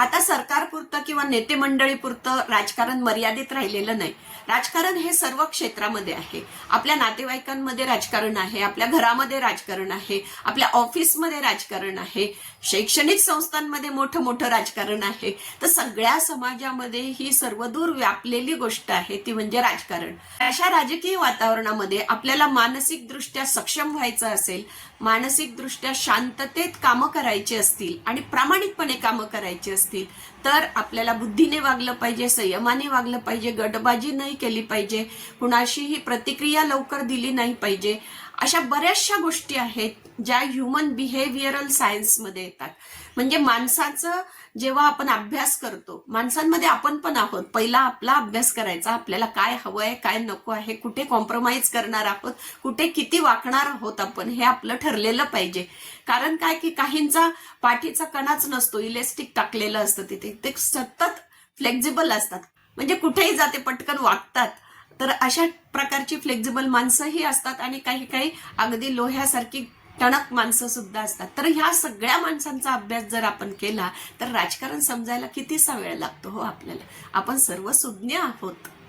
आता सरकारपुरतं किंवा नेते मंडळीपुरतं राजकारण मर्यादित राहिलेलं नाही. राजकारण हे सर्व क्षेत्रामध्ये आहे. आपल्या नातेवाईकांमध्ये राजकारण आहे, आपल्या घरामध्ये राजकारण आहे, आपल्या ऑफिसमध्ये राजकारण आहे, शैक्षणिक संस्थांमध्ये मोठं मोठं राजकारण आहे. तर सगळ्या समाजामध्ये ही सर्वदूर व्यापलेली गोष्ट आहे, ती म्हणजे राजकारण. अशा राजकीय वातावरणामध्ये आपल्याला मानसिकदृष्ट्या सक्षम व्हायचं असेल, मानसिकदृष्ट्या शांततेत कामं करायची असतील आणि प्रामाणिकपणे कामं करायची असतील तर आपल्याला बुद्धीने वागलं पाहिजे, संयमाने वागलं पाहिजे, गटबाजी नाही केली पाहिजे, कुणाशीही प्रतिक्रिया लवकर दिली नाही पाहिजे. अशा बऱ्याचशा गोष्टी आहेत ज्या ह्युमन बिहेवियरल सायन्समध्ये येतात. म्हणजे माणसाचं जेव्हा आपण अभ्यास करतो, माणसांमध्ये आपण पण आहोत, पहिला आपला अभ्यास करायचा, आपल्याला काय हवंय काय नको आहे, कुठे कॉम्प्रोमाइज करणार आहोत, कुठे किती वाकणार आहोत आपण, हे आपलं ठरलेलं पाहिजे. कारण काय की काहींचा पाठीचा कणाच नसतो, इलेस्टिक टाकलेलं असतं तिथे, ते सतत फ्लेक्झिबल असतात, म्हणजे कुठेही जाते पटकन वागतात. तर अशा प्रकारची फ्लेक्झिबल माणसंही असतात आणि काही काही अगदी लोह्यासारखी टणक माणसं सुद्धा असतात. तर ह्या सगळ्या माणसांचा अभ्यास जर आपण केला तर राजकारण समजायला कितीसा वेळ लागतो हो आपल्याला. आपण सर्व सुज्ञ आहोत.